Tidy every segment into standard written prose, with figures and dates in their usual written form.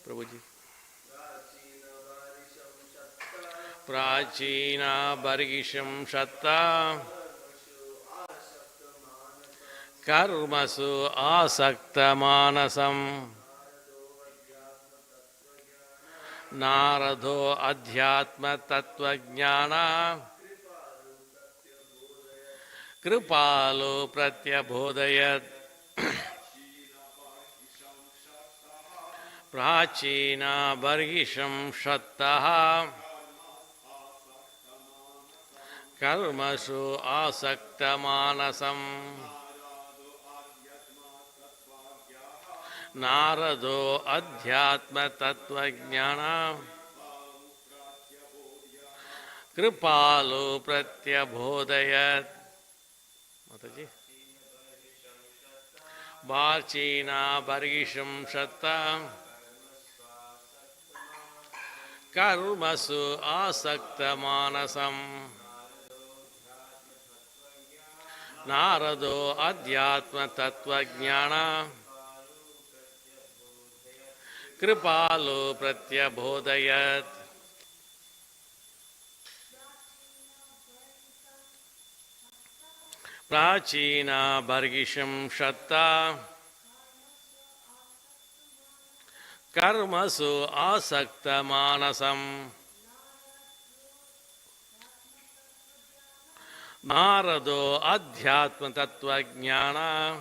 Prabhuji. Prachina Bargisham Shatta Karmasu Asakta Manasam Nārado Adhyatma Tattva Jnana Kripalu Pratyabhodayat Prachina Bargisham Shattaha Karmasu Asakta Manasam Nārado Adhyatma Tattva Jnana Kripalu Pratyabhodayat. Mataji. Bhachina Bargisham Shatta Karmasu Asakta Manasam Nārado Adhyatma Tattva Jnana Kripalu Pratyabhodayat. Prachina Bargisham Shatta Karmasu Asakta Manasam Nārado Adhyatma Tattva Jnana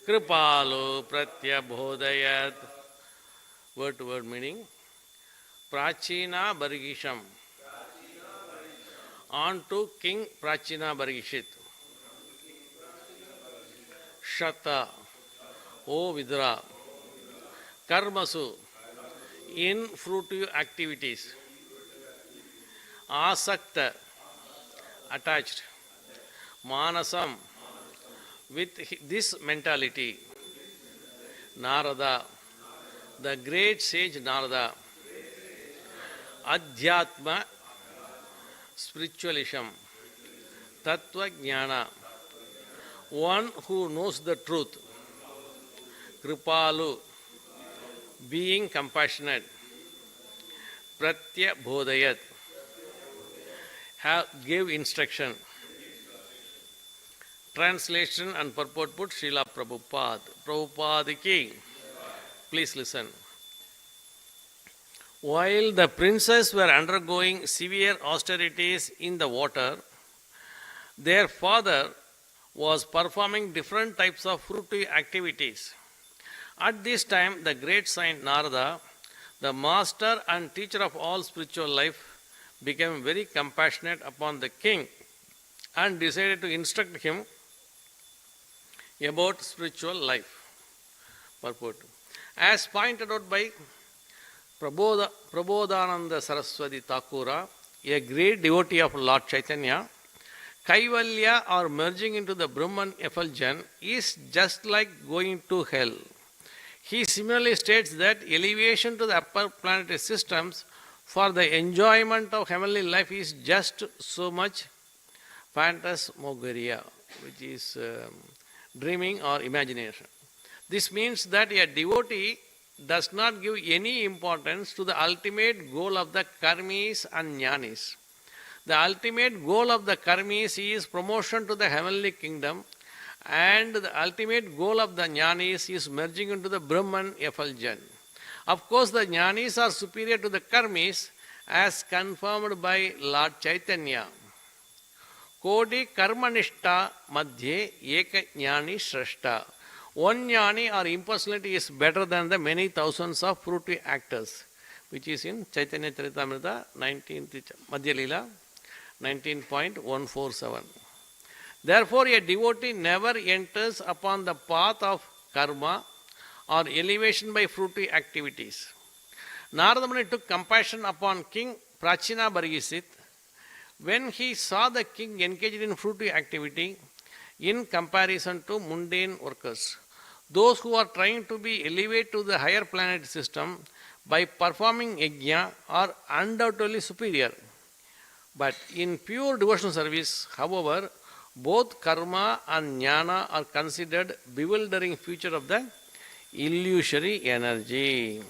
Kripalu Pratyabhodayat. Word to word meaning. Prachina Bargisham. On to King Prachina Bargishit. Shata. O Vidra. Karmasu. In fruitive activities. Asakta. Attached. Manasam. With this mentality. Nārada. The great sage Nārada. Adhyatma. Spiritualism, Tattva Jnana, one who knows the truth, Kripalu, being compassionate, Pratyabhodayat, gave instruction. Translation and purport put Srila Prabhupada. Prabhupada ki. Please listen. While the princes were undergoing severe austerities in the water, their father was performing different types of fruitive activities. At this time, the great saint Nārada, the master and teacher of all spiritual life, became very compassionate upon the king and decided to instruct him about spiritual life. Purport. As pointed out by Prabodhananda Saraswati Thakura, a great devotee of Lord Chaitanya, Kaivalya or merging into the Brahman effulgence is just like going to hell. He similarly states that elevation to the upper planetary systems for the enjoyment of heavenly life is just so much phantasmagoria, which is dreaming or imagination. This means that a devotee does not give any importance to the ultimate goal of the karmis and jnanis. The ultimate goal of the karmis is promotion to the heavenly kingdom, and the ultimate goal of the jnanis is merging into the Brahman effulgence. Of course, the jnanis are superior to the karmis as confirmed by Lord Chaitanya. Kodi karmanishta madhye eka jnani shrashta. One jnani or impersonality is better than the many thousands of fruitive actors, which is in Chaitanya Charitamrita 19th Madhya Leela 19.147. Therefore, a devotee never enters upon the path of karma or elevation by fruitive activities. Nārada Muni took compassion upon King Prachina Bargishit when he saw the king engaged in fruitive activity in comparison to mundane workers. Those who are trying to be elevated to the higher planet system by performing yajna are undoubtedly superior. But in pure devotional service, however, both karma and jnana are considered bewildering feature of the illusory energy.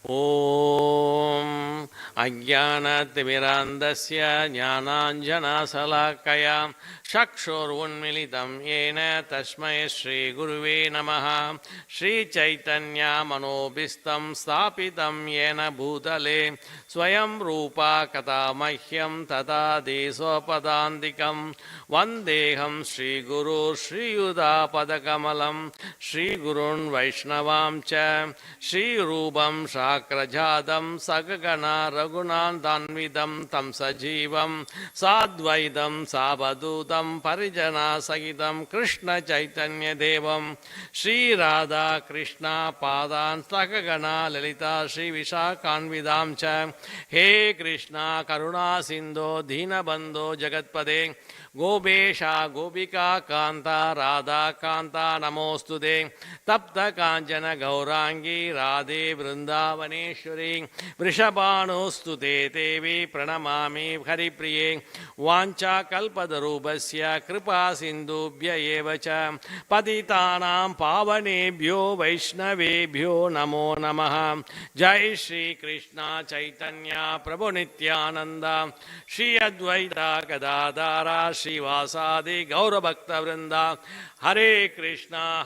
Om Ajnanatimirandasya Jnananjanasalakaya Chakshurunmilitam Yena Tasmai Shri Guruve Namaha Shri Chaitanya Manobhistam Sthapitam Yena Bhutale Swayam Rupa Katamahyam Tata Desopadandikam Vandeham Shri Guru Shri Yuda Padakamalam Shri Gurun Vaishnavam Cha Shri Rupam Shakrajadam Sagagana Raghunandanvidam Tam Sajivam Sadvaidam Sabadutam Parijana Sagitam Krishna Chaitanya Devam Shri Radha Krishna Padan Sakagana Lalita Shri Vishakanvidam Cha He Krishna Karuna Sindho Dina Bandho Jagatpade Gobesha Gopika Kanta Radha Kanta Namostude Tapta Kanjana Gaurangi Radhe Vrindavaneshwari Vrishabhanostute Devi Pranamami Haripriye Vancha Kalpadarubhasya Kripa Sindhubhya Evacha Patitanam Pavanebhyo Vaishnavebhyo Namo Namaha Jai Shri Krishna Chaitanya Prabhu Nityananda Shri Advaita Gadadara Shri Vasadi Gaura Bhakta Vrinda Hare Krishna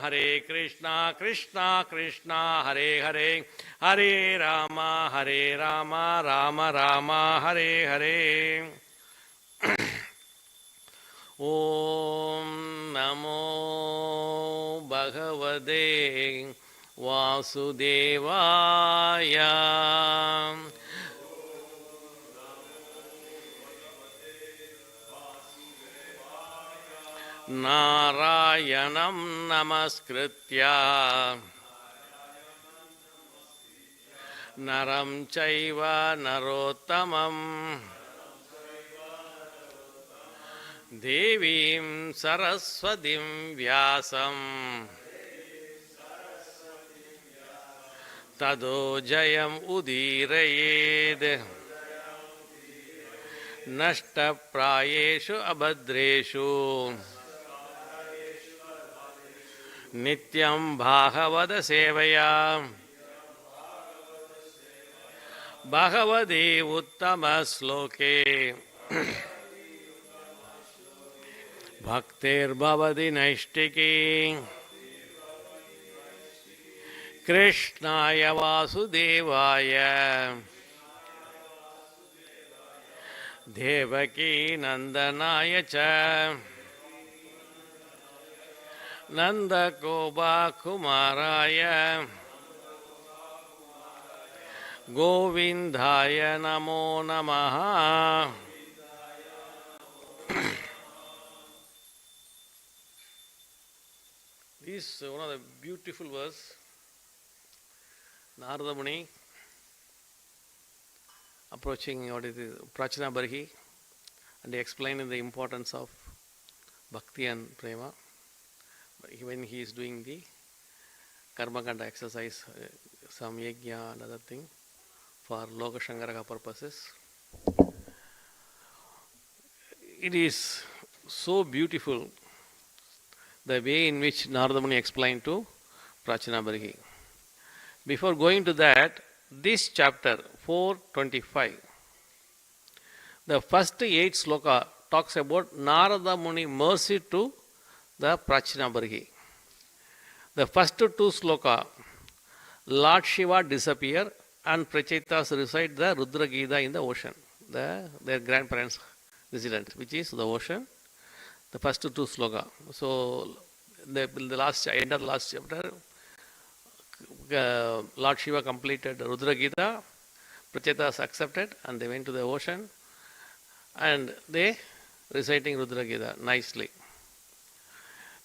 Krishna Krishna Hare Hare Hare Rama Rama Rama Hare Hare Om Namo Bhagavate Vasudevaya Narayanam Namaskritya Naram Chaiva Narottamam Devim Saraswatim Vyasam Tado Jayam Udirayed Nashta Prayeshu Abhadreshu Nityam Bhagavada Sevaya Bhagavade Uttama Sloke Bhaktir Bhavadi Naishtiki Krishnaya Vasudevaya Devaki Nandanaya Cha Nanda Gopa Kumaraya Govindaya Namo Namaha. This is one of the beautiful verse. Nārada Muni approaching what is Prachina Barhi and explaining the importance of bhakti and prema when he is doing the karma kanda exercise, some yajna and other thing for loka shangaraka purposes. It is so beautiful the way in which Nārada Muni explained to Prachina Barhi. Before going to that, this chapter 425, the first 8 sloka talks about Nārada Muni mercy to the Prachina Barhi. The first 2 sloka, Lord Shiva disappear and Prachetas reside the Rudra Gita in the ocean, their grandparents' residence, which is the ocean. The first 2 sloka. So, the last end of the last chapter, Lord Shiva completed Rudra Gita, Prachetas accepted, and they went to the ocean, and they reciting Rudra Gita nicely.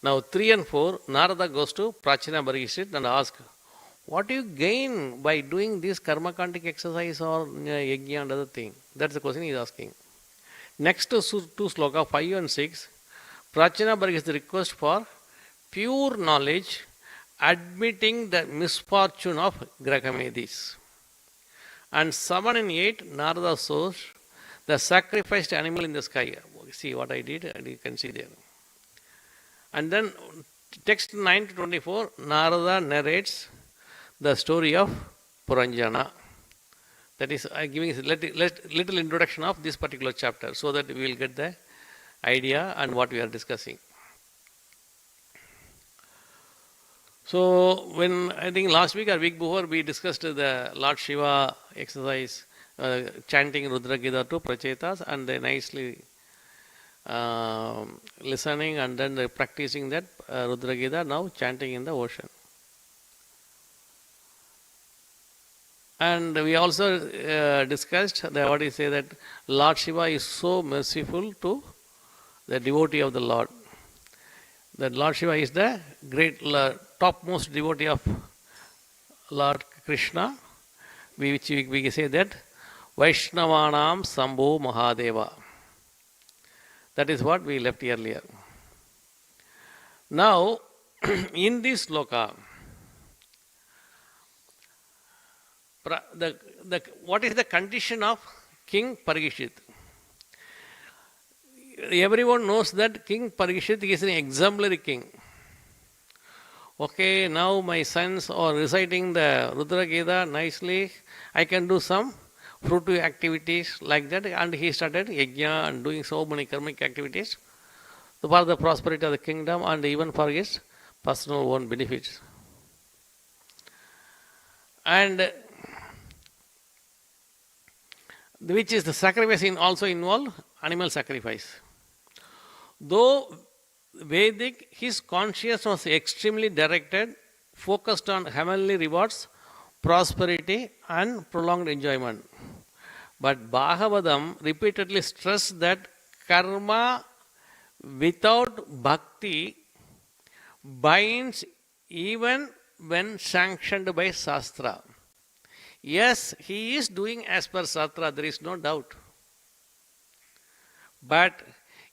Now 3 and 4, Nārada goes to Prachina Barhi and asks, what do you gain by doing this karma kandik exercise or yajna and other thing? That's the question he is asking. Next to 2 sloka, 5 and 6, Prachina Barhi is the request for pure knowledge, admitting the misfortune of Grahamedis. And 7 and 8, Nārada shows the sacrificed animal in the sky. See what I did, and you can see there. And then text 9 to 24, Nārada narrates the story of Puranjana. That is, I am giving a little introduction of this particular chapter so that we will get the idea and what we are discussing. So, when I think last week or week before we discussed the Lord Shiva exercise, chanting Rudra Gita to Prachetas and then nicely listening and then practicing that Rudra Gita, now chanting in the ocean. And we also discussed what you say that Lord Shiva is so merciful to the devotee of the Lord. That Lord Shiva is the great topmost devotee of Lord Krishna, which we say that Vaishnavanam Sambho Mahadeva. That is what we left earlier. Now, in this sloka, what is the condition of King Parikshit? Everyone knows that King Parikshit is an exemplary king. Okay, now my sons are reciting the Rudra Gita nicely. I can do some fruitive activities like that. And he started yajna and doing so many karmic activities for the prosperity of the kingdom and even for his personal own benefits. And which is the sacrifice also involve animal sacrifice. Though Vedic, his conscience was extremely directed, focused on heavenly rewards, prosperity and prolonged enjoyment. But Bhagavatam repeatedly stressed that karma without bhakti binds even when sanctioned by Shastra. Yes, he is doing as per Shastra, there is no doubt. But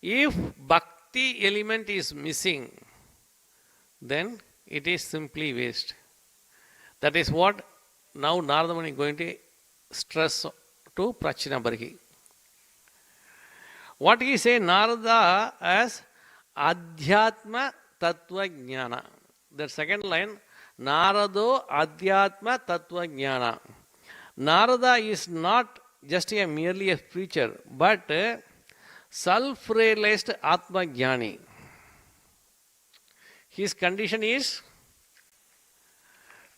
if bhakti element is missing, then it is simply waste. That is what now Nārada Muni is going to stress to Prachina Barhi. What he say Nārada as Adhyatma Tattva Jnana. The second line, Nārado Adhyatma Tattva Jnana. Nārada is not just merely a preacher, but self-realized Atma Jnani. His condition is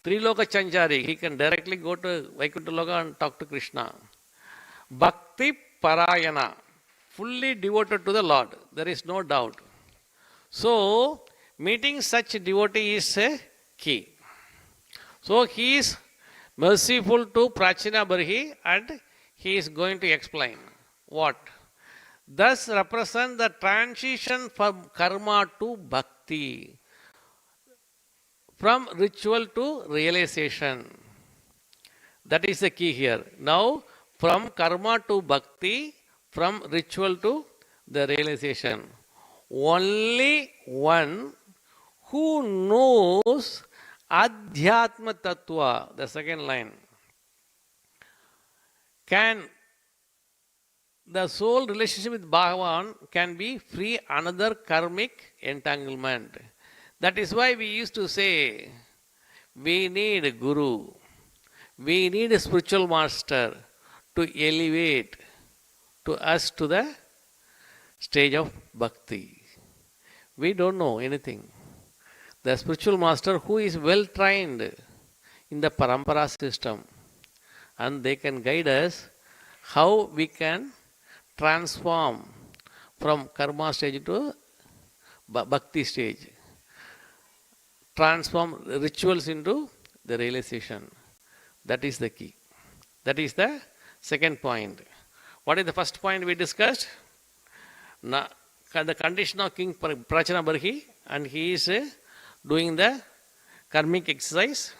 Triloka Chanchari. He can directly go to Vaikuntha Loka and talk to Krishna. Bhakti Parayana. Fully devoted to the Lord. There is no doubt. So, meeting such devotee is a key. So, he is merciful to Prachina Barhi and he is going to explain what? Thus represent the transition from karma to bhakti, from ritual to realization. That is the key here. Now, from karma to bhakti, from ritual to the realization. Only one who knows Adhyatma Tattva, the second line, can the soul relationship with Bhagavan can be free another karmic entanglement. That is why we used to say, we need a guru, we need a spiritual master to elevate to us to the stage of bhakti. We don't know anything. The spiritual master who is well trained in the parampara system, and they can guide us how we can transform from karma stage to bhakti stage. Transform rituals into the realization. That is the key. That is the second point. What is the first point we discussed? The condition of King Prachana Barhi, and he is doing the karmic exercise.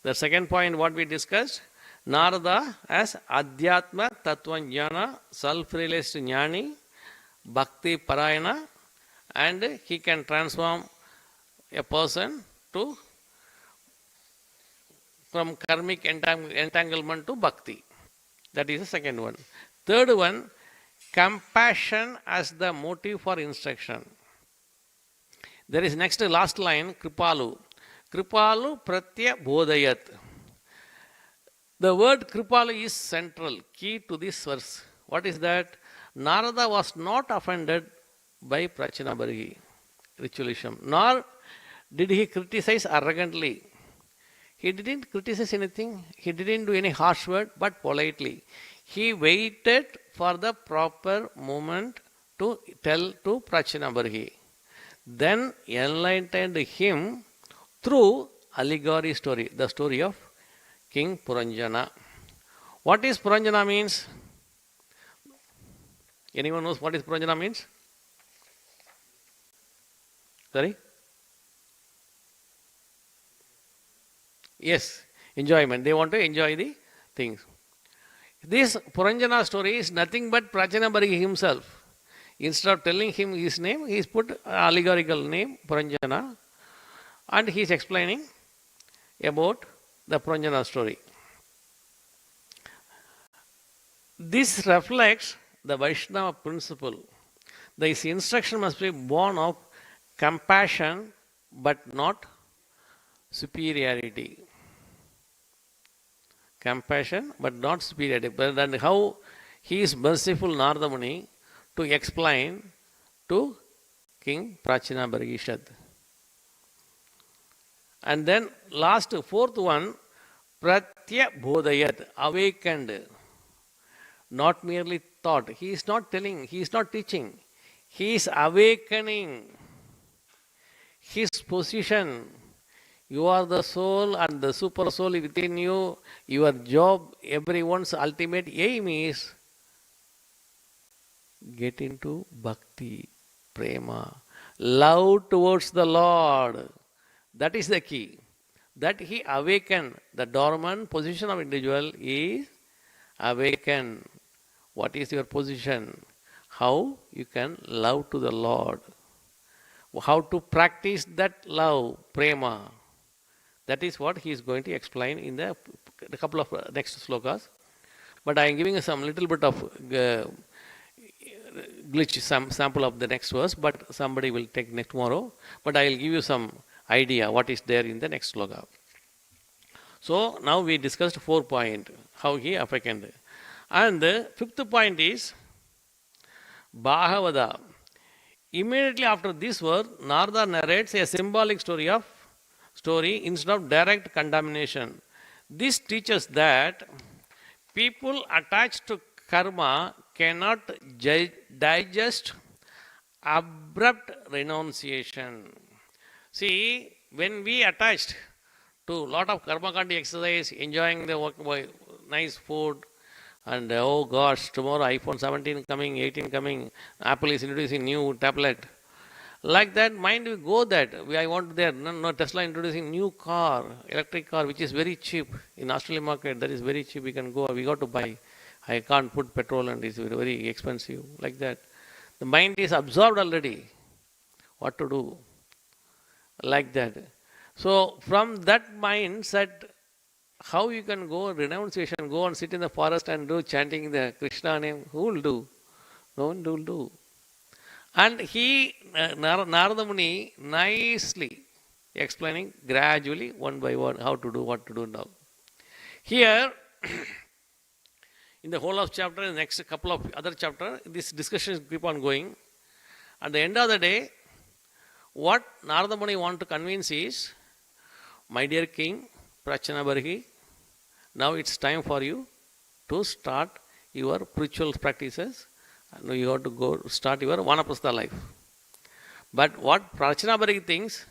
The second point what we discussed, Nārada as Adhyatma Tattva Jnana, self-realized Jnani, Bhakti Parayana, and he can transform a person to from karmic entanglement to bhakti. That is the second one. Third one, compassion as the motive for instruction. There is next last line, Kripalu. Kripalu Pratya Bodhayat. The word Kripalu is central, key to this verse. What is that? Nārada was not offended by Prachinabhargi ritualism, nor did he criticize arrogantly. He didn't criticize anything, he didn't do any harsh word, but politely. He waited for the proper moment to tell to Prachinabhargi. Then enlightened him through allegory story, the story of King Puranjana. What is Puranjana means? Anyone knows what is Puranjana means? Sorry? Yes, enjoyment. They want to enjoy the things. This Puranjana story is nothing but Prachinabhargi himself. Instead of telling him his name, he has put allegorical name Puranjana, and he is explaining about the Puranjana story. This reflects the Vaishnava principle. This instruction must be born of compassion but not superiority. Compassion but not superiority. But then how he is merciful, Nārada Muni, to explain to King Prachinabhargi. And then last, fourth one, Pratya Bodhayat, awakened. Not merely thought. He is not telling, he is not teaching. He is awakening his position. You are the soul and the super soul within you. Your job, everyone's ultimate aim is get into bhakti, prema, love towards the Lord. That is the key. That he awakened. The dormant position of individual is awaken. What is your position? How you can love to the Lord. How to practice that love, prema. That is what he is going to explain in the couple of next slokas. But I am giving some little bit of glitch, some sample of the next verse, but somebody will take next tomorrow. But I will give you some idea what is there in the next sloka. So now we discussed 4 points, how he awakened. And the 5th point is Bhagavada. Immediately after this verse, Nārada narrates a symbolic story instead of direct condemnation. This teaches that people attached to karma cannot digest abrupt renunciation. See, when we attached to lot of karma kandi exercise, enjoying the nice food, and oh gosh, tomorrow iPhone 17 coming, 18 coming, Apple is introducing new tablet. Like that, mind we go that, I want there, no, Tesla introducing new car, electric car, which is very cheap. In Australian market, that is very cheap, we got to buy. I can't put petrol and it's very, very expensive, like that. The mind is absorbed already. What to do? Like that. So, from that mindset, how you can go renunciation, go and sit in the forest and do chanting the Krishna name, who will do? No one will do. And he, Nārada Muni, nicely explaining gradually, one by one, how to do, what to do now. Here, in the whole of chapter, in the next couple of other chapters, this discussion keep on going. At the end of the day, what Nārada Muni want to convince is, my dear king, Prachinabhargi, now it's time for you to start your spiritual practices. And you have to go start your Vanaprastha life. But what Prachinabhargi thinks,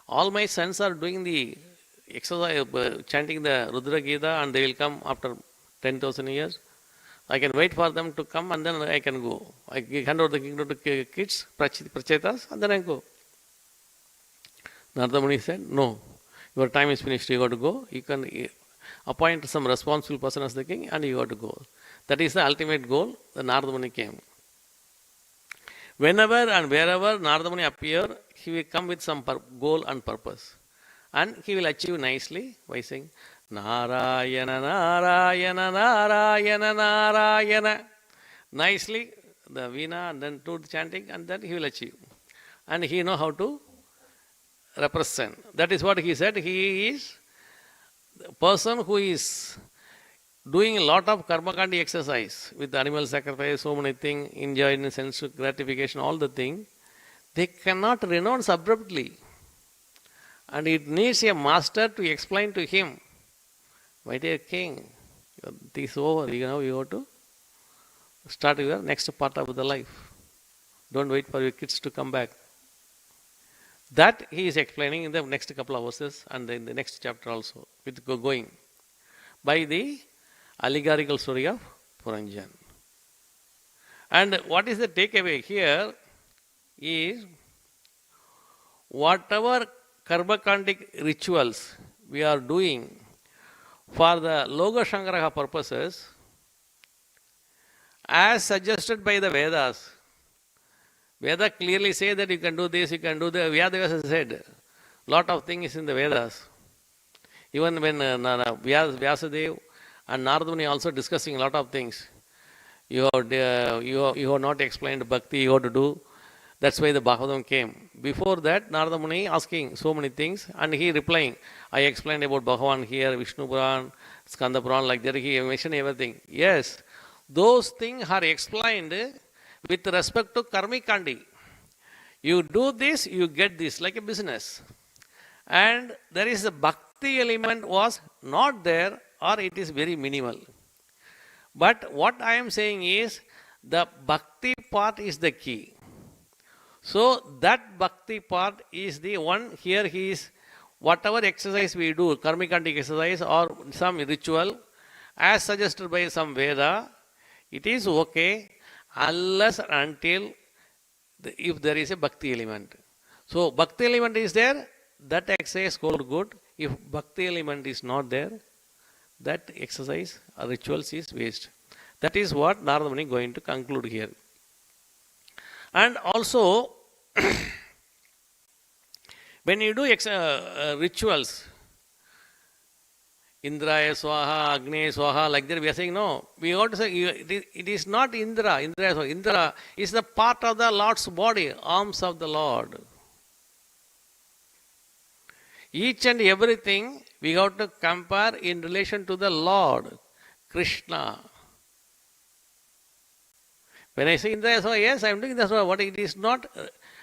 all my sons are doing the exercise, chanting the Rudra Gita, and they will come after 10,000 years. I can wait for them to come and then I can go. I hand over the kingdom to kids, Prachetas, and then I go. Nārada Muni said, no, your time is finished, you got to go. You can appoint some responsible person as the king and you got to go. That is the ultimate goal. The Nārada Muni came. Whenever and wherever Nārada Muni appear, he will come with some goal and purpose. And he will achieve nicely by saying, Narayana, Narayana, Narayana, Narayana. Nicely, the veena and then to the chanting, and then he will achieve. And he know how to represent. That is what he said. He is the person who is doing a lot of karmakandi exercise with animal sacrifice, so many things, enjoying sense gratification, all the things, they cannot renounce abruptly. And it needs a master to explain to him, my dear king, this is over, you have to start your next part of the life. Don't wait for your kids to come back. That he is explaining in the next couple of verses and in the next chapter also, with going by the allegorical story of Puranjan. And what is the takeaway here is whatever karmakandic rituals we are doing for the Loga Sangraha purposes, as suggested by the Vedas. Veda clearly say that you can do this, you can do that. Vyasa said lot of things in the Vedas. Even when Vyasadeva and Nārada Muni also discussing a lot of things. You have not explained bhakti, you have to do. That's why the Bhagavatam came. Before that, Nārada Muni asking so many things and he replying. I explained about Bhagavan here, Vishnu Puran, Skanda Puran, like that. He mentioned everything. Yes, those things are explained with respect to karmikandi. You do this, you get this, like a business. And there is a bhakti element was not there or it is very minimal. But what I am saying is the bhakti part is the key. So that bhakti part is the one here he is, whatever exercise we do, karmikandic exercise or some ritual, as suggested by some Veda, it is okay unless until if there is a bhakti element. So bhakti element is there, that exercise goes good. If bhakti element is not there, that exercise or rituals is waste. That is what Nārada Muni is going to conclude here. And also, when you do rituals, Indraya Swaha, Agni Swaha, like that, we are saying no. We ought to say it is not Indra. Indra is the part of the Lord's body, arms of the Lord. Each and everything we have to compare in relation to the Lord, Krishna. When I say Indraya Swaha, yes, I am doing that. What it is not,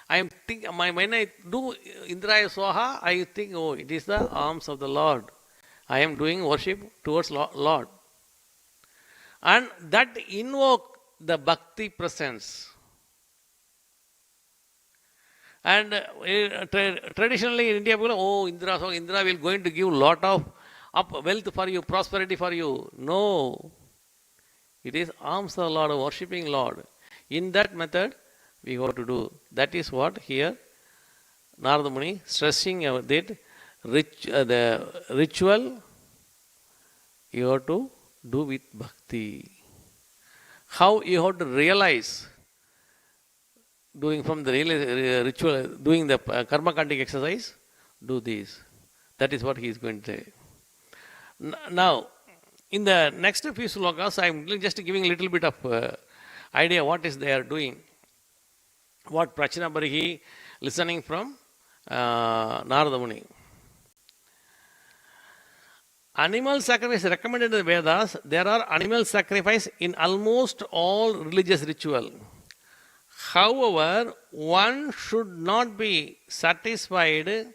I am thinking, when I do Indraya Swaha, I think, oh, it is the arms of the Lord. I am doing worship towards Lord. And that invoke the bhakti presence. And traditionally in India, people, oh, Indra will going to give lot of wealth for you, prosperity for you. No. It is arms of the Lord, worshipping Lord. In that method, we have to do. That is what here Nārada Muni stressing that the ritual you have to do with bhakti. How you have to realize doing from the ritual, doing the karmakandic exercise, do this. That is what he is going to say. Now, in the next few slokas, I am just giving a little bit of idea what is they are doing. What Prachina Barihi listening from Nārada Muni. Animal sacrifice recommended in the Vedas. There are animal sacrifice in almost all religious ritual. However, one should not be satisfied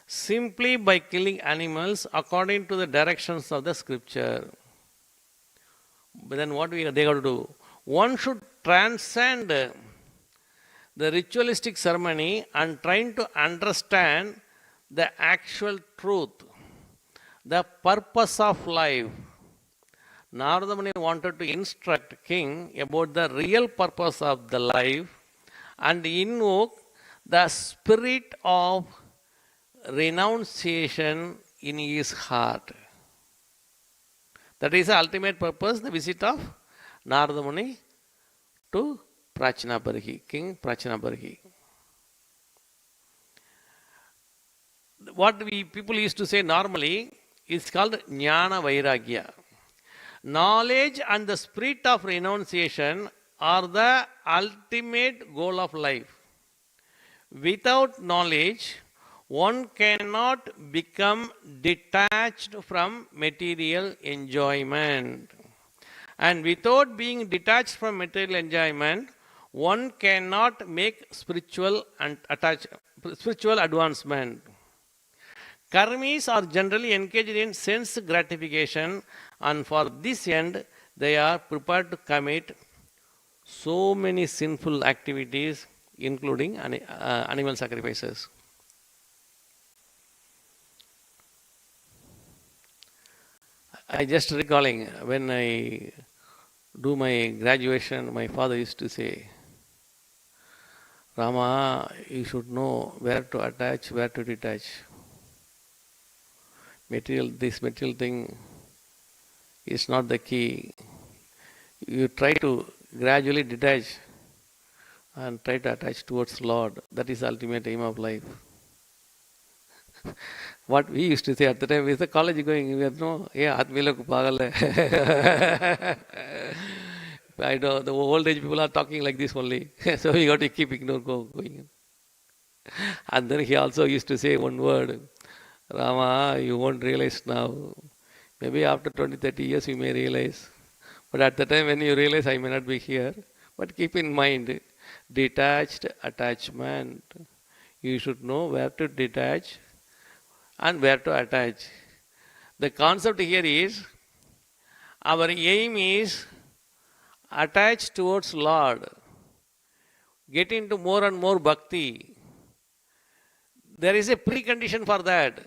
simply by killing animals according to the directions of the scripture. But then what they got to do? One should transcend the ritualistic ceremony and trying to understand the actual truth, the purpose of life. Nārada Muni wanted to instruct king about the real purpose of the life and invoke the spirit of renunciation in his heart. That is the ultimate purpose, the visit of Nārada Muni to Prachina Barihi, King Prachina Barihi. What people used to say normally is called Jnana Vairagya. Knowledge and the spirit of renunciation are the ultimate goal of life. Without knowledge, one cannot become detached from material enjoyment. And without being detached from material enjoyment, one cannot make spiritual advancement. Karmis are generally engaged in sense gratification, and for this end, they are prepared to commit so many sinful activities, including animal sacrifices. I just recalling when I do my graduation, my father used to say, Rama, you should know where to attach, where to detach. This material thing is not the key. You try to gradually detach and try to attach towards Lord. That is the ultimate aim of life. What we used to say at the time is the college going, we have no, yeah, Atmila ko pagal hai. I know the old age people are talking like this only. So we got to keep going. And then he also used to say one word, Rama, you won't realize now. Maybe after 20, 30 years you may realize. But at the time when you realize I may not be here. But keep in mind, detached attachment. You should know where to detach and where to attach. The concept here is, our aim is attach towards Lord. Get into more and more bhakti. There is a precondition for that.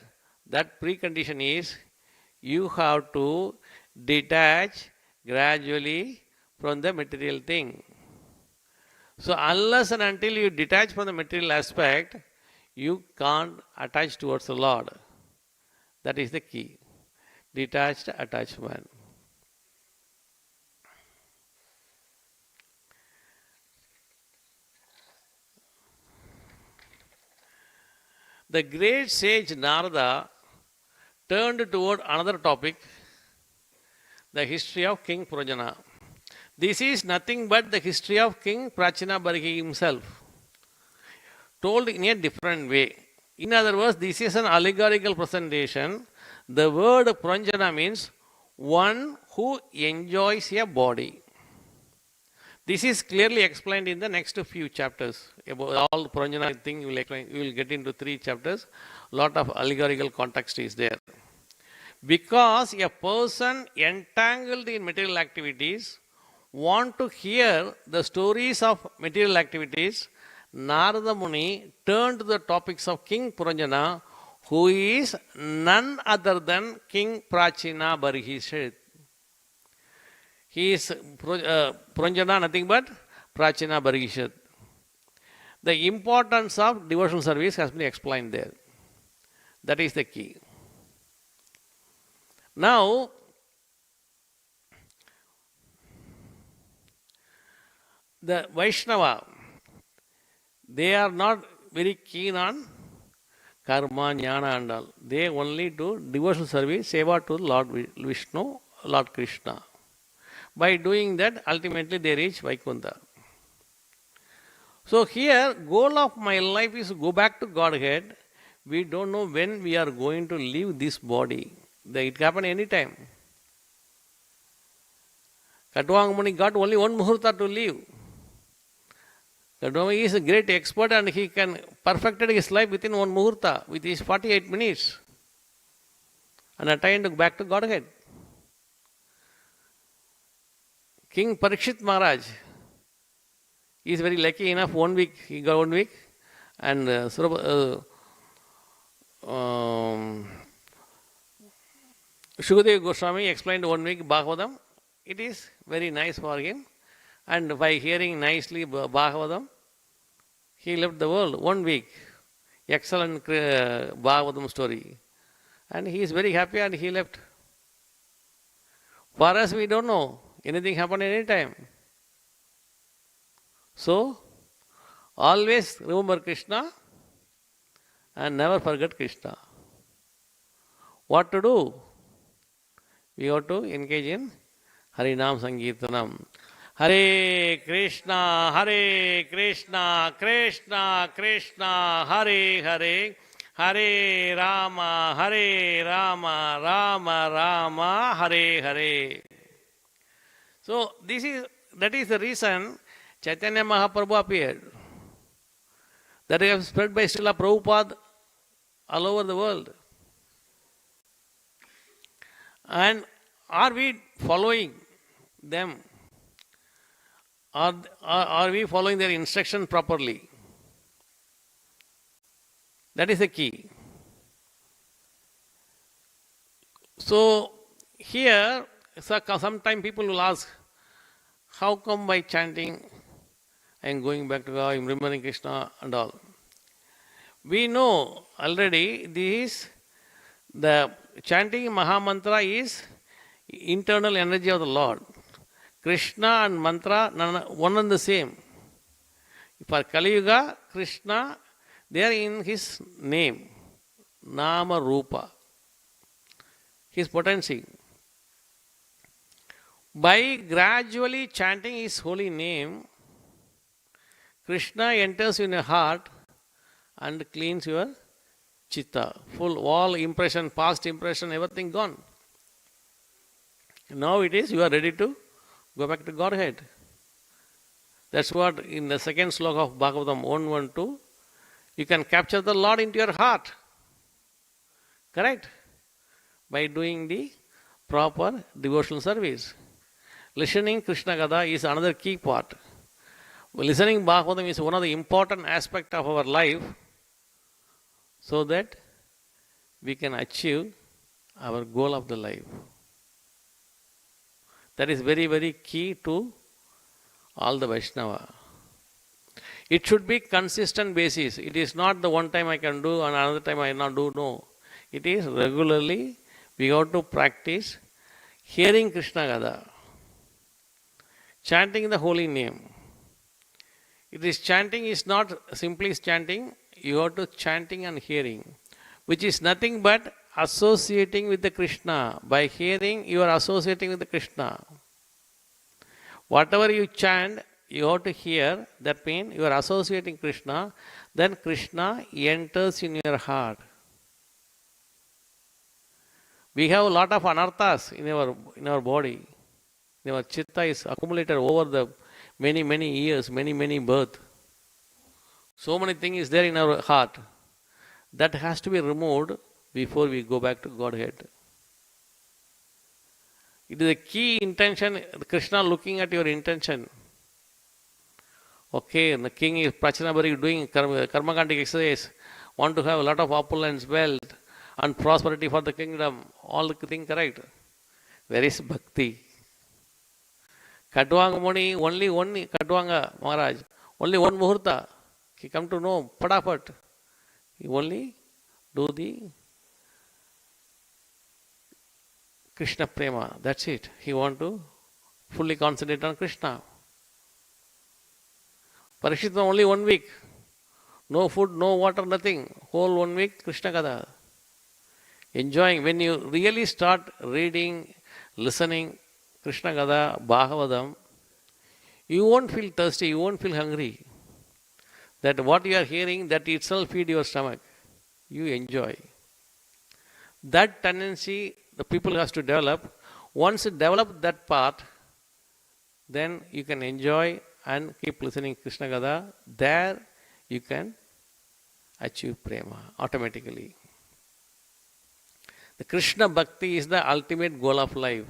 That precondition is, you have to detach gradually from the material thing. So unless and until you detach from the material aspect, you can't attach towards the Lord. That is the key. Detached attachment. The great sage Nārada turned toward another topic, the history of King Purajana. This is nothing but the history of King Prachinabarhi himself, told in a different way. In other words, this is an allegorical presentation. The word Puranjana means one who enjoys a body. This is clearly explained in the next few chapters. About all Puranjana thing, you will get into 3 chapters. Lot of allegorical context is there. Because a person entangled in material activities want to hear the stories of material activities, Nārada Muni turned to the topics of King Puranjana, who is none other than King Prachina Barhishet. He is Puranjana, nothing but Prachina Barhishet. The importance of devotional service has been explained there. That is the key. Now, the Vaishnava, they are not very keen on karma, jnana and all. They only do devotional service, seva to Lord Vishnu, Lord Krishna. By doing that, ultimately they reach Vaikuntha. So here, goal of my life is to go back to Godhead. We don't know when we are going to leave this body. It can happen any time. Katwang Muni got only one muhurta to leave. He is a great expert and he can perfected his life within one muhurta, with his 48 minutes, and attained back to Godhead. King Parikshit Maharaj is very lucky enough, 1 week, he got 1 week, and Shukadev Goswami explained 1 week Bhagavatam. It is very nice for him, and by hearing nicely Bhagavatam, he left the world 1 week. Excellent Bhagavatam story. And he is very happy and he left. For us, we don't know. Anything happen any time. So, always remember Krishna and never forget Krishna. What to do? We have to engage in Harinam Sankirtanam. Hare Krishna, Krishna Krishna, Hare Hare, Hare Rama, Hare Rama, Rama Rama, Hare Hare. So that is the reason Chaitanya Mahaprabhu appeared. That is spread by Srila Prabhupada all over the world. And are we following them? Are we following their instruction properly? That is the key. So here, sometimes people will ask, how come by chanting I am going back to God, I am remembering Krishna and all. We know already the chanting Mahamantra is internal energy of the Lord. Krishna and mantra, one and the same. For Kali Yuga, Krishna, they are in his name, Nama Rupa, his potency. By gradually chanting his holy name, Krishna enters in your heart and cleans your chitta. Full, all impression, past impression, everything gone. Now it is, you are ready to go back to Godhead. That's what in the second sloka of Bhagavatam 112, you can capture the Lord into your heart. Correct? By doing the proper devotional service. Listening Krishna Katha is another key part. Listening Bhagavatam is one of the important aspects of our life so that we can achieve our goal of the life. That is very, very key to all the Vaishnava. It should be consistent basis. It is not the one time I can do and another time I not do. No. It is regularly we have to practice hearing Krishna Katha, chanting the holy name. It is chanting is not simply chanting, you have to chanting and hearing, which is nothing but associating with the Krishna. By hearing, you are associating with the Krishna. Whatever you chant, you have to hear, that means you are associating Krishna, then Krishna enters in your heart. We have a lot of anarthas in our body. Our chitta is accumulated over the many years, many births. So many things is there in our heart. That has to be removed before we go back to Godhead. It is a key intention, Krishna looking at your intention. Okay, the king is Prachanabari doing karmakandic exercise, want to have a lot of opulence, wealth, and prosperity for the kingdom, all the things correct. Where is bhakti? Kadwanga Muni, only one Kadwanga Maharaj, only one Muhurta. He come to know, Padafat. He only do the Krishna Prema. That's it. He want to fully concentrate on Krishna. Parikshit only 1 week. No food, no water, nothing. Whole 1 week Krishna Katha. Enjoying. When you really start reading, listening Krishna Katha, Bhagavatam, you won't feel thirsty, you won't feel hungry. That what you are hearing, that itself feed your stomach. You enjoy. That tendency the people has to develop. Once you develop that part, then you can enjoy and keep listening Krishna Katha. There you can achieve prema automatically. The Krishna Bhakti is the ultimate goal of life.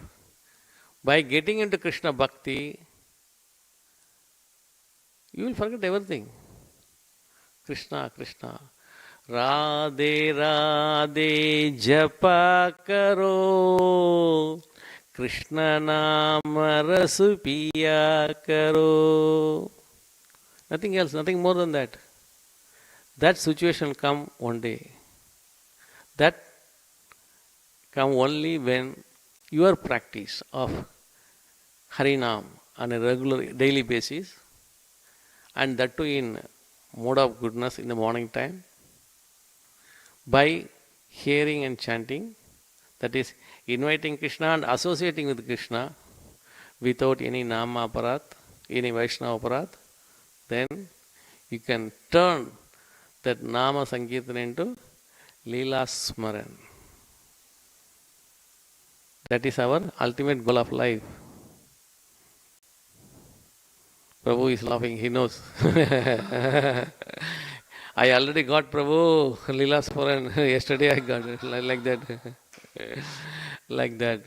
By getting into Krishna Bhakti, you will forget everything. Krishna, Krishna. Radhe Radhe Japa Karo, Krishna Nama Rasu Piya Karo. Nothing else, nothing more than that. That situation will come one day. That come only when your practice of Harinam on a regular daily basis, and that too in mode of goodness in the morning time, by hearing and chanting, that is inviting Krishna and associating with Krishna without any Nama Aparat, any Vaishnava Aparat, then you can turn that Nama Sankirtana into Leela Smaran. That is our ultimate goal of life. Prabhu is laughing, he knows. I already got Prabhu, Leela Smaran. Yesterday I got it, like that. Like that.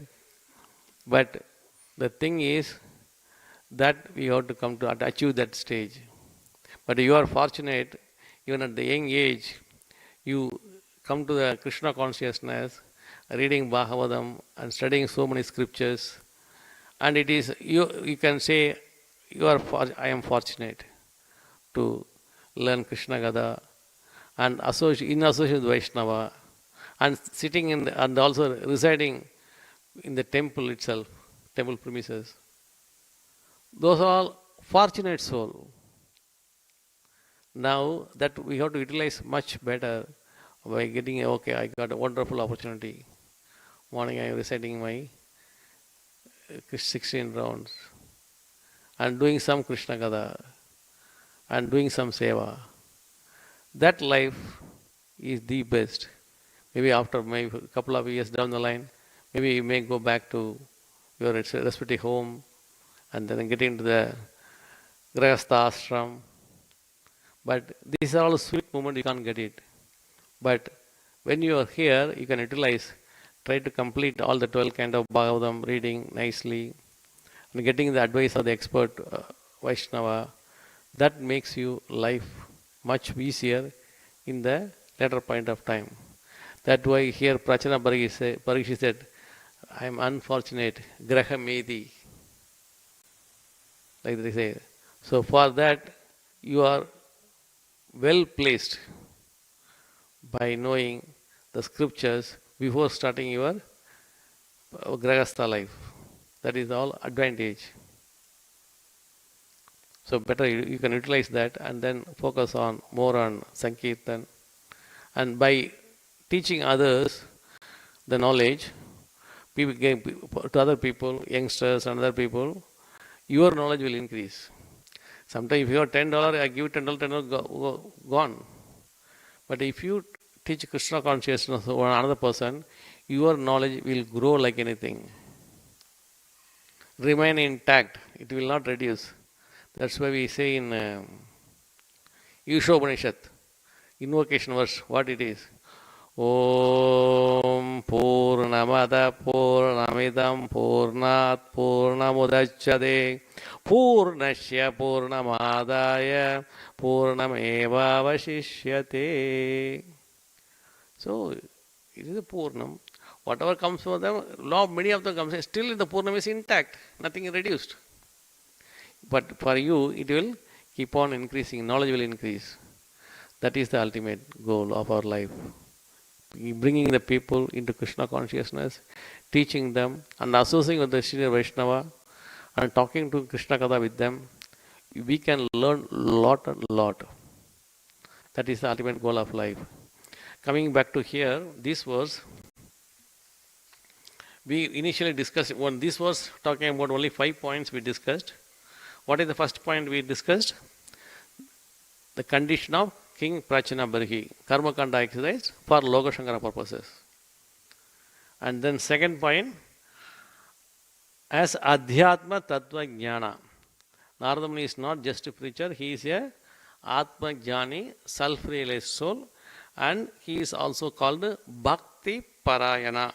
But the thing is that we have to come to achieve that stage. But you are fortunate, even at the young age, you come to the Krishna consciousness, reading Bhagavatam and studying so many scriptures, and it is you can say I am fortunate to learn Krishna Gada and in association with Vaishnava and sitting and also residing in the temple itself, temple premises. Those are all fortunate soul. Now that we have to utilize much better by getting okay, I got a wonderful opportunity. Morning I am reciting my 16 rounds and doing some Krishna Gada and doing some seva. That life is the best. Maybe after maybe a couple of years down the line, maybe you may go back to your respective home and then get into the Grahastha ashram. But these are all sweet moments, you can't get it. But when you are here, you can utilize, try to complete all the 12 kind of Bhagavatam reading nicely and getting the advice of the expert Vaishnava. That makes you life much easier in the later point of time. That's why here Prachana Parikshit said, I am unfortunate, Graha Medi, like they say. So for that, you are well placed by knowing the scriptures before starting your Grahastha life. That is all advantage. So better you can utilize that and then focus on more on Sankirtan. And by teaching others the knowledge, to other people, youngsters and other people, your knowledge will increase. Sometimes if you have $10, I give $10, $10 gone. But if you teach Krishna consciousness to another person, your knowledge will grow like anything. Remain intact, it will not reduce. That's why we say in Ishopanishad, invocation verse, what it is. Om Purnamada Purnamidam Purnat Purnamudachyate Purnasya Purnamadaya Purnameva Vashishyate. So, it is a Purnam. Whatever comes from them, many of them comes, still the Purnam is intact, nothing is reduced. But for you, it will keep on increasing, knowledge will increase. That is the ultimate goal of our life. Bringing the people into Krishna consciousness, teaching them, and associating with the Sri Vaishnava, and talking to Krishna Katha with them, we can learn lot. That is the ultimate goal of life. Coming back to here, this was, we initially discussed, this was talking about only 5 points we discussed. What is the first point we discussed? The condition of King Prachana Barhi, Karma Kanda exercise for Lokashankara purposes. And then second point, as Adhyatma Tattva Jnana. Nārada Muni is not just a preacher, he is a Atma Jnani, self-realized soul, and he is also called Bhakti Parayana,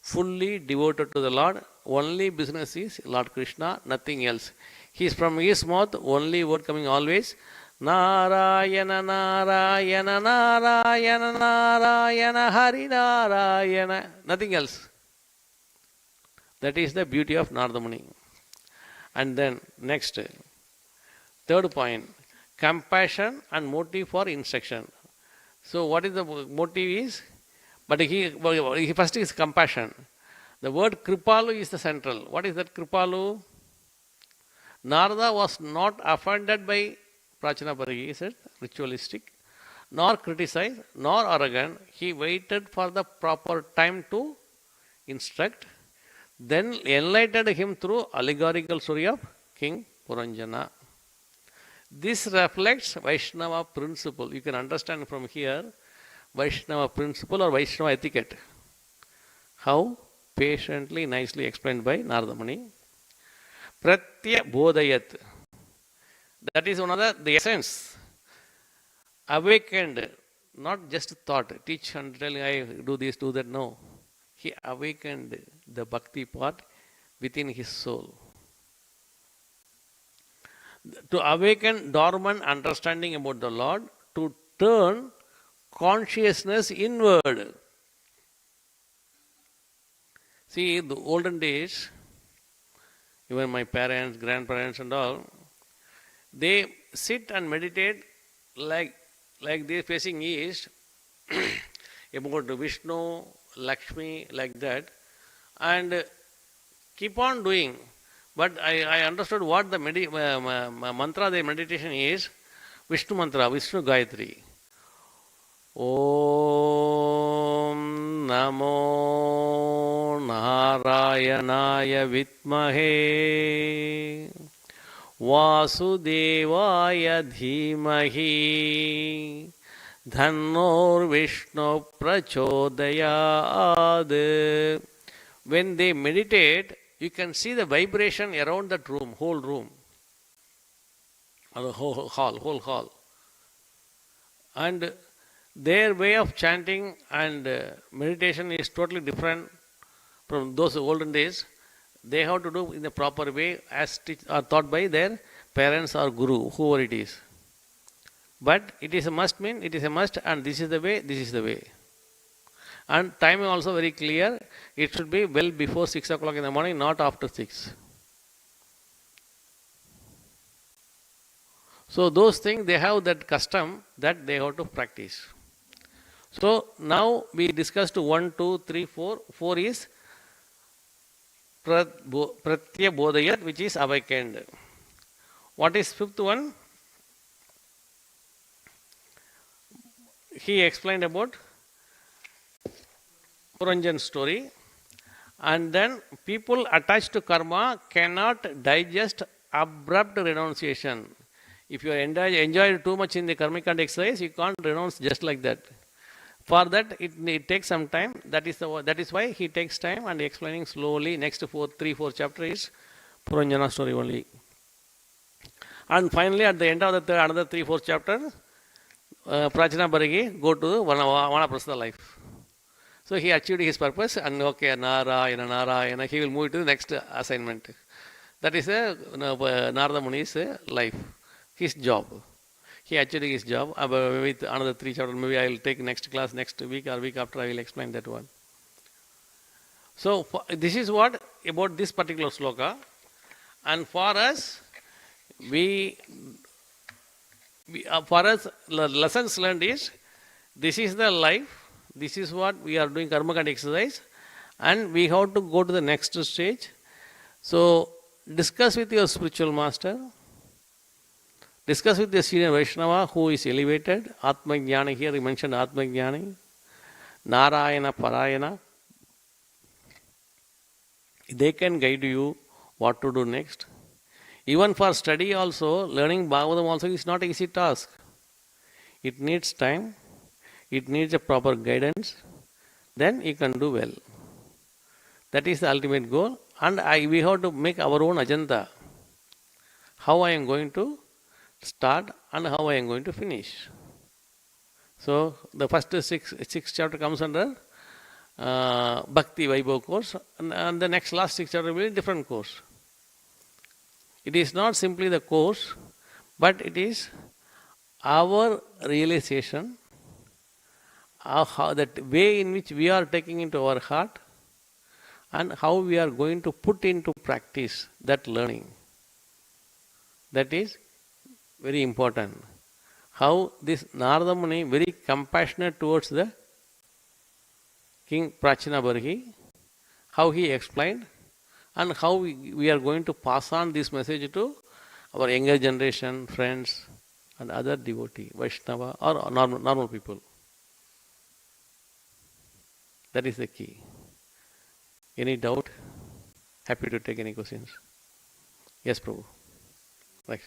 fully devoted to the Lord. Only business is Lord Krishna, nothing else. He is from his mouth, only word coming always, Narayana, Narayana, Narayana, Narayana, Hari Narayana, nothing else. That is the beauty of Nārada Muni. And then next, third point, compassion and motive for instruction. So what is the motive is? But he first is compassion. The word Kripalu is the central. What is that Kripalu? Nārada was not offended by Prachana Parigi, he said, ritualistic, nor criticized, nor arrogant. He waited for the proper time to instruct, then enlightened him through allegorical story of King Puranjana. This reflects Vaishnava principle. You can understand from here, Vaishnava principle or Vaishnava etiquette. How? Patiently, nicely explained by Nārada Muni. Pratya bodhayat. That is one of the essence. Awakened, not just thought. Teach and tell, I do this, do that. No. He awakened the bhakti part within his soul. To awaken dormant understanding about the Lord, to turn consciousness inward. See, the olden days, even my parents, grandparents and all, they sit and meditate like they facing east about Vishnu, Lakshmi, like that, and keep on doing. But I understood what the mantra, the meditation is. Vishnu mantra, Vishnu Gayatri. Om Namo Nārayanaya Vitmahe Vasudevaya Dhimahi Dhannor Vishnu Prachodayad. When they meditate, you can see the vibration around that room, whole room, or the whole hall. And their way of chanting and meditation is totally different from those olden days. They have to do in the proper way as taught by their parents or guru, whoever it is. But it is a must, and this is the way. And timing also very clear. It should be well before 6 o'clock in the morning, not after 6. So those things, they have that custom that they have to practice. So now we discussed 1, 2, 3, 4. 4 is Pratya Bodhayat, which is awakened. What is 5th one? He explained about Puranjan story, and then people attached to karma cannot digest abrupt renunciation. If you enjoyed too much in the karmic exercise, you can't renounce just like that. For that, it takes some time. That is why he takes time and explaining slowly. Next 3-4 chapters is Puranjana story only. And finally, at the end of the another 3-4 chapters, Prachana Baragi go to Vanaprastha life. So he achieved his purpose, and okay, Narayana, he will move to the next assignment. That is Nārada Muni's life, his job. He achieved his job. With another 3 chapters, maybe I will take next class next week or week after I will explain that one. So this is what about this particular sloka. And for us, lessons learned is, this is the life. This is what we are doing karma and exercise, and we have to go to the next stage. So discuss with your spiritual master, discuss with the senior Vaishnava who is elevated, Atma Jnani. Here he mentioned Atma Jnani, Narayana Parayana. They can guide you what to do next. Even for study also, learning Bhagavatam also is not an easy task. It needs time. It needs a proper guidance, then you can do well. That is the ultimate goal, and we have to make our own agenda. How I am going to start and how I am going to finish. So the first six chapter comes under Bhakti Vaibhav course, and the last 6 chapter will be a different course. It is not simply the course, but it is our realization of how that way in which we are taking into our heart and how we are going to put into practice that learning. That is very important. How this Nārada Muni, very compassionate towards the King Prachana Barhi, how he explained, and how we are going to pass on this message to our younger generation, friends, and other devotee, Vaishnava, or normal people. That is the key. Any doubt? Happy to take any questions. Yes, Prabhu. Right.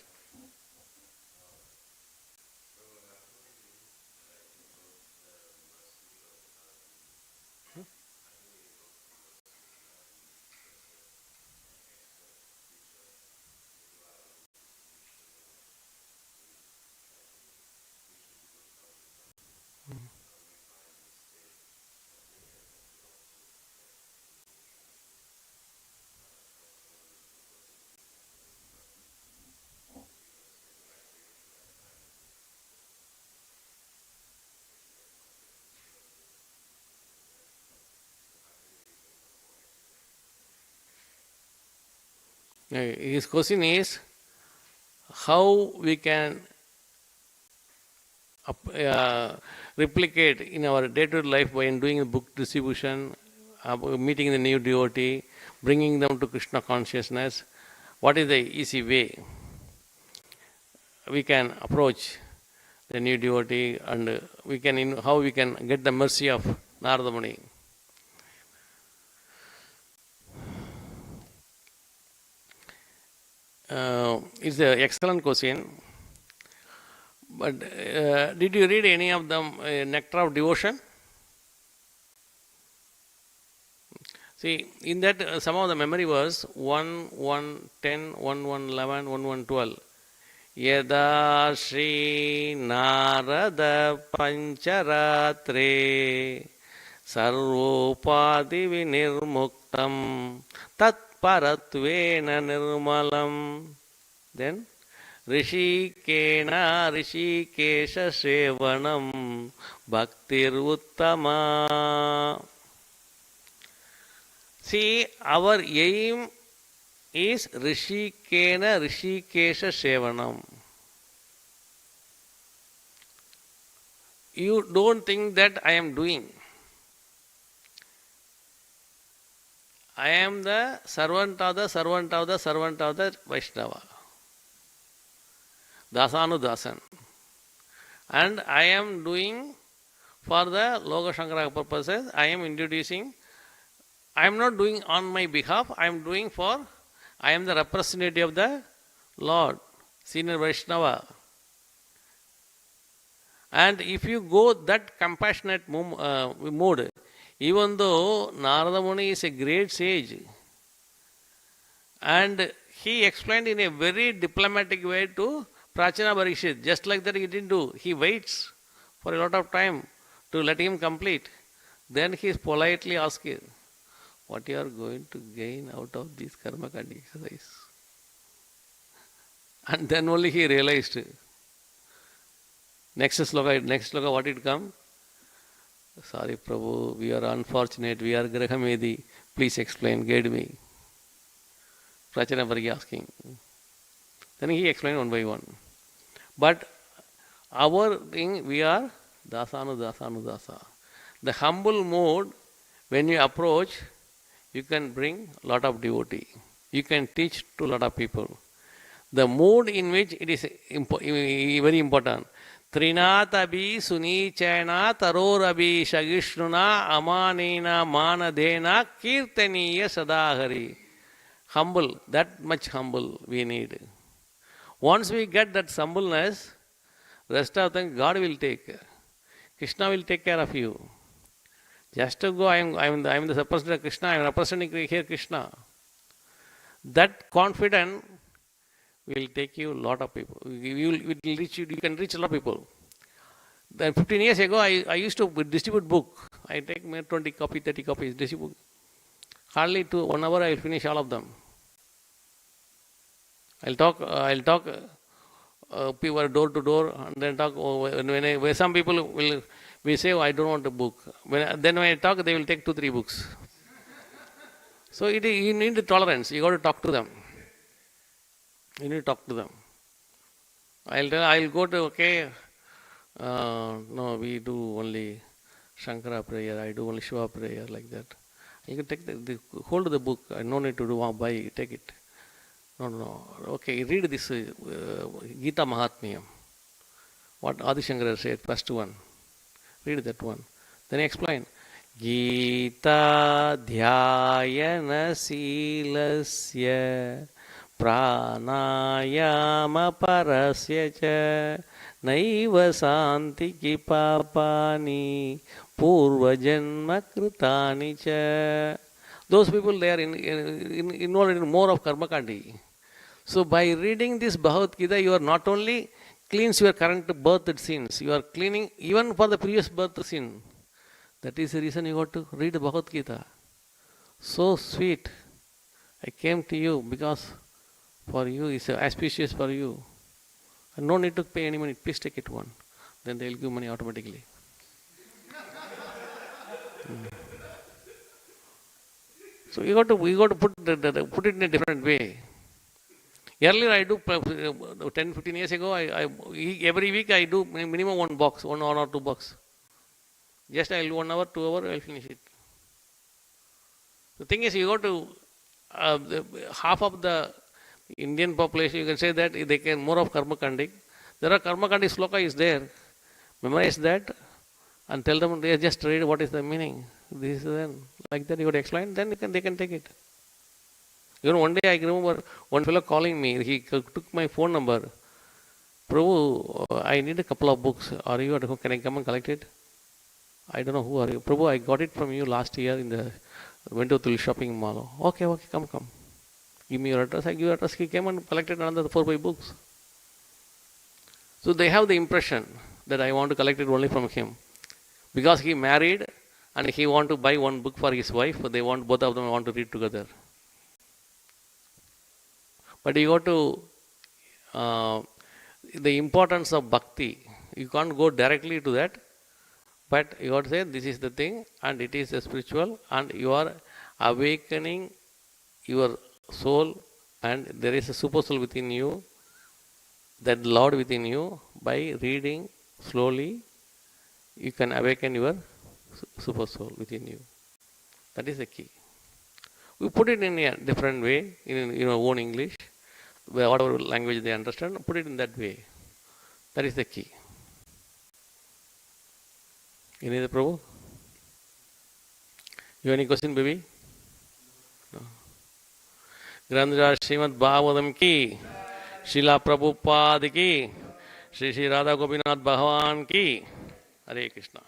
His question is how we can replicate in our day-to-day life by doing book distribution, meeting the new devotee, bringing them to Krishna consciousness. What is the easy way we can approach the new devotee, and we can how we can get the mercy of Nārada Muni? It's an excellent question. But did you read any of them, Nectar of Devotion? See, in that some of the memory verse 1, 1, 10, 1, 1, 11, 1, 1, 12. Yada Shri Nārada Pancharatre Sarvopadi Vinirmuktam Tat Paratvena Nirmalam. Then Rishikena Rishikesha Sevanam Bhaktir Uttama. See, our aim is Rishikena Rishikesha Sevanam. You don't think that I am doing. I am the servant of the servant of the servant of the Vaishnava. Dasanu Dasan. And I am doing for the Loka Shankara purposes, I am introducing. I am not doing on my behalf, I am doing for, I am the representative of the Lord, senior Vaishnava. And if you go that compassionate mode, even though Nārada Muni is a great sage, and he explained in a very diplomatic way to Prachana Parikshit, just like that he didn't do. He waits for a lot of time to let him complete. Then he is politely asking, what you are going to gain out of this karma kandi exercise? And then only he realized. Next sloka, what did come? Sorry, Prabhu, we are unfortunate, we are Grahamedi. Please explain, guide me. Prachana Parikshit asking. Then he explained one by one. But our thing, we are dasanu dasa. The humble mode, when you approach, you can bring a lot of devotee. You can teach to a lot of people. The mode in which it is very important. Trinatabi sunichena tarorabi shagishnuna amanena manadena kirtaniya sadahari. Humble, that much humble we need. Once we get that humbleness, rest of them God will take. Krishna will take care of you. Just to go, I am the representative of Krishna, I am representing here Krishna. That confidence will take you a lot of people. You can reach a lot of people. Then 15 years ago, I used to distribute book. I take 20 copies, 30 copies, distribute. Hardly 1 hour I will finish all of them. I'll talk people door to door, and then talk. When some people will say, I don't want a book. Then when I talk, they will take 2, 3 books. So you need the tolerance. You got to talk to them. You need to talk to them. I'll go to, no, we do only Shankara prayer, I do only Shiva prayer, like that. You can take hold of the book, no need to buy, take it. No. Okay, read this Gita Mahatmyam. What Adi Shankara said, first one. Read that one. Then explain. Gita dhyayana silasya pranayama parasya cha naiva santi ki papani purva janma krutani cha. Those people, they are involved in more of karma kandi. So by reading this Bhagavad Gita, you are not only cleans your current birth sins, you are cleaning even for the previous birth sin. That is the reason you got to read the Bhagavad Gita. So sweet. I came to you because for you it's auspicious for you. And no need to pay any money. Please take it one. Then they will give money automatically. So you got to put it in a different way. Earlier I do 10, 15 years ago, every week I do minimum one box, one or two box. Just I'll 1 hour, 2 hour, I'll finish it. The thing is, you go to half of the Indian population, you can say that they can more of karma kandi. There are karma kandi sloka is there. Memorize that and tell them they just read what is the meaning. This is then like that you got to explain, then they can take it. You know, one day I remember one fellow calling me. He took my phone number. Prabhu, I need a couple of books. Are you at home? Can I come and collect it? I don't know who are you. Prabhu, I got it from you last year in the went to shopping mall. Okay, come. Give me your address. I give your address. He came and collected another 4-5 books. So they have the impression that I want to collect it only from him. Because he married and he want to buy one book for his wife. They want both of them want to read together. But you go to the importance of bhakti. You can't go directly to that. But you got to say this is the thing and it is a spiritual and you are awakening your soul and there is a super soul within you, that Lord within you. By reading slowly, you can awaken your super soul within you. That is the key. We put it in a different way, in your own English, whatever language they understand, put it in that way. That is the key. Any other Prabhu? You have any question, baby? No. Grandra Srimad Bhagavatam ki, Srila Prabhupada ki, Sri Radha Gopinath Bhagavan ki. Hare Krishna.